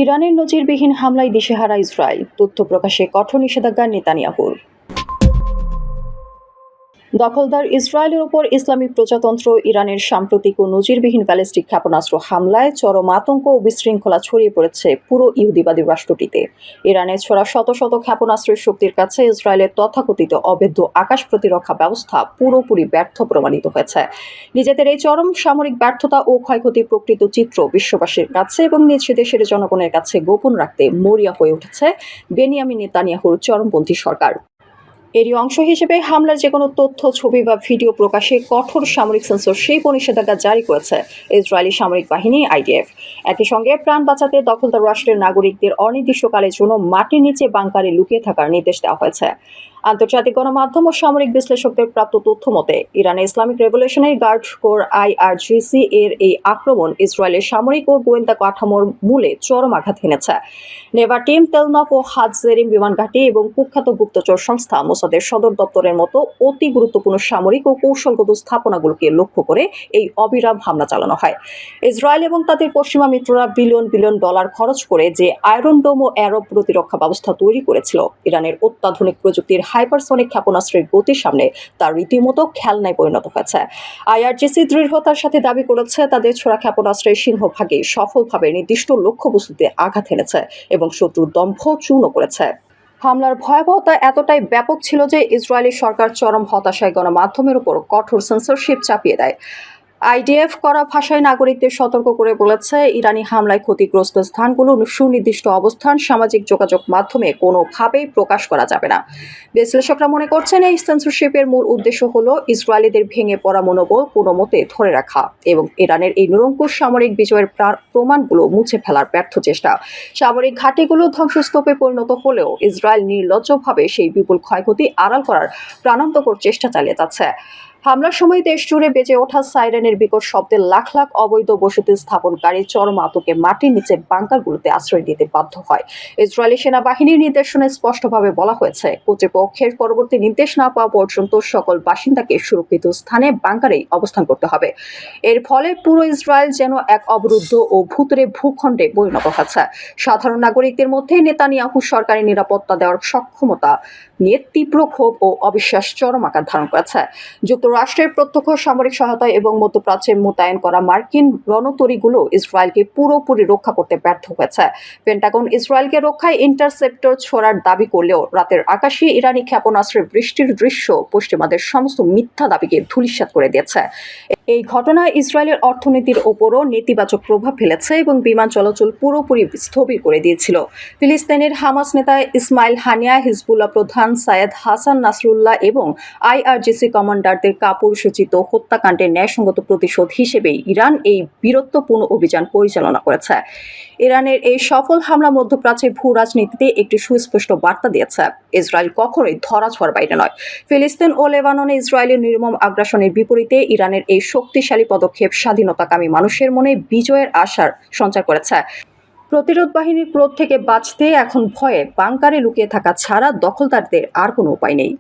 ইরানের নজিরবিহীন হামলায় দিশেহারা ইসরায়েল, তথ্য প্রকাশে কঠোর নিষেধাজ্ঞা নেতানিয়াহুর। দখলদার ইসরায়েলের উপর ইসলামিক প্রজাতন্ত্র ইরানের সাম্প্রতিক ও নজিরবিহীন ব্যালিস্টিক ক্ষেপণাস্ত্র হামলায় চরম আতঙ্ক ও বিশৃঙ্খলা ছড়িয়ে পড়েছে পুরো ইহুদিবাদী রাষ্ট্রটিতে। ইরানের ছোড়া শত শত ক্ষেপণাস্ত্রের শক্তির কাছে ইসরায়েলের তথাকথিত অবৈধ আকাশ প্রতিরক্ষা ব্যবস্থা পুরোপুরি ব্যর্থ প্রমাণিত হয়েছে। নিজেদের এই চরম সামরিক ব্যর্থতা ও ক্ষয়ক্ষতির প্রকৃত চিত্র বিশ্ববাসীর কাছে এবং নিজ দেশের জনগণের কাছে গোপন রাখতে মরিয়া হয়ে উঠেছে বেনিয়ামিন নেতানিয়াহুর চরমপন্থী সরকার। এরই অংশ হিসেবে হামলার যেকোনো তথ্য, ছবি বা ভিডিও প্রকাশে কঠোর সামরিক সেন্সরশিপ ও নিষেধাজ্ঞা জারি করেছে ইসরায়েলি সামরিক বাহিনী আইডিএফ। একই সঙ্গে প্রাণ বাঁচাতে দখলদার রাষ্ট্রের নাগরিকদের অনির্দিষ্টকালের জন্য মাটির নিচে বাংকারে লুকিয়ে থাকার নির্দেশ দেওয়া হয়েছে। আন্তর্জাতিক গণমাধ্যম ও সামরিক বিশ্লেষকদের প্রাপ্ত তথ্য মতে ইরানের Islamic revolutionary guard corps IRGC এর এই আক্রমণ ইসরায়েলের সামরিক ও গোয়েন্দা কাঠামোর মূলে চরম আঘাত হেনেছে। নেভাটিম, তেলনভ ও হাজজেরিম বিমান ঘাঁটি এবং কুখ্যাত গুপ্তচর সংস্থা মোসাদের সদর দপ্তরের মতো অতি গুরুত্বপূর্ণ সামরিক ও কৌশলগত স্থাপনাগুলোকে লক্ষ্য করে এই অবিরাম হামলা চালানো হয়। ইসরায়েল এবং তাদের পশ্চিমা মিত্ররা বিলিয়ন বিলিয়ন ডলার খরচ করে যে আয়রন ডোম ও অ্যারো প্রতিরক্ষা ব্যবস্থা তৈরি করেছিল, ইরানের অত্যাধুনিক প্রযুক্তির হাইপারসনিক ক্ষেপণাস্ত্রের গতির সামনে তার রীতিমতো খেলনায় পরিণত হয়েছে। IRGC দৃঢ়তার সাথে দাবি করেছে তাদের ছোড়া ক্ষেপণাস্ত্রের সিংহভাগে সফলভাবে নির্দিষ্ট লক্ষ্যবস্তুতে আঘাত হেনেছে এবং শত্রুর দম্ভ চূর্ণ করেছে। হামলার ভয়াবহতা এতটাই ব্যাপক ছিল যে ইসরায়েলি সরকার চরম হতাশায় গণমাধ্যমের উপর কঠোর সেন্সরশিপ চাপিয়ে দেয়। আইডিএফ কড়া ভাষায় নাগরিকদের সতর্ক করে বলেছে, ইরানি হামলায় ক্ষতিগ্রস্ত স্থানগুলোর সুনির্দিষ্ট অবস্থান সামাজিক যোগাযোগ মাধ্যমে কোনোভাবেই প্রকাশ করা যাবে না। বিশ্লেষকরা মনে করছেন এই সেন্সরশিপের মূল উদ্দেশ্য হলো ইসরায়েলিদের ভেঙে পড়া মনোবল কোনো মতে ধরে রাখা এবং ইরানের এই নিরঙ্কুশ সামরিক বিজয়ের প্রমাণগুলো মুছে ফেলার ব্যর্থ চেষ্টা। সামরিক ঘাঁটিগুলো ধ্বংসস্তূপে পরিণত হলেও ইসরায়েল নির্লজ্জভাবে সেই বিপুল ক্ষয়ক্ষতি আড়াল করার প্রাণান্তকর চেষ্টা চালিয়ে যাচ্ছে। হামলার সময় দেশ জুড়ে বেজে ওঠা সাইরেনের বিকট শব্দে লাখ লাখ অবৈধ বসতি স্থাপনকারী চরম আতঙ্কে মাটির নিচে বাংকারগুলোতে আশ্রয় নিতে বাধ্য হয়। ইসরায়েলি সেনাবাহিনীর নির্দেশনে স্পষ্টভাবে বলা হয়েছে, কর্তৃপক্ষের পরবর্তী নির্দেশ না পাওয়া পর্যন্ত সকল বাসিন্দাকে সুরক্ষিত স্থানে বাংকারেই অবস্থান করতে হবে। এর ফলে পুরো ইসরায়েল যেন এক অবরুদ্ধ ও ভূতুড়ে ভূখণ্ডে পরিণত হচ্ছে। সাধারণ নাগরিকদের মধ্যে নেতানিয়াহু সরকারি নিরাপত্তা দেওয়ার সক্ষমতা নিয়ে তীব্র ক্ষোভ ও অবিশ্বাস চরম আকার ধারণ করেছে। যুক্তরাষ্ট্রের প্রত্যক্ষ সামরিক সহায়তা এবং মধ্যপ্রাচ্যে মোতায়েন করা মার্কিন রণতরীগুলো ইসরায়েলকে পুরোপুরি রক্ষা করতে ব্যর্থ হয়েছে। পেন্টাগন ইসরায়েলকে রক্ষায় ইন্টারসেপ্টর ছোড়ার দাবি করলেও রাতের আকাশে ইরানি ক্ষেপণাস্ত্রের বৃষ্টির দৃশ্য পশ্চিমাদের সমস্ত মিথ্যা দাবিকে ধূলিসাৎ করে দিয়েছে। এই ঘটনা ইসরায়েলের অর্থনীতির ওপরও নেতিবাচক প্রভাব ফেলেছে এবং বিমান চলাচল পুরোপুরি স্থবির করে দিয়েছিল। ফিলিস্তিনের হামাস নেতা ইসমাইল হানিয়া, হিজবুল্লাহ প্রধান সায়েদ হাসান নাসরুল্লাহ এবং IRGC কমান্ডারদের কাপুরুষোচিত হত্যাকাণ্ডের ন্যায়সঙ্গত প্রতিশোধ হিসেবেই ইরান এই বীরত্বপূর্ণ অভিযান পরিচালনা করেছে। ইরানের এই সফল হামলা মধ্যপ্রাচ্যের ভূ রাজনীতিতে একটি সুস্পষ্ট বার্তা দিয়েছে, ইসরায়েল কখনোই ধরাছোঁয়ার বাইরে নয়। ফিলিস্তিন ও লেবাননে ইসরায়েলের নির্মম আগ্রাসনের বিপরীতে ইরানের এই শক্তিশালী পদক্ষেপ স্বাধীনতাকামী মানুষের মনে বিজয়ের আশার সঞ্চার করেছে। প্রতিরোধ বাহিনীর ক্রোধ থেকে বাঁচতে এখন ভয়ে বাংকারে লুকিয়ে থাকা ছাড়া দখলদারদের আর কোনো উপায় নেই।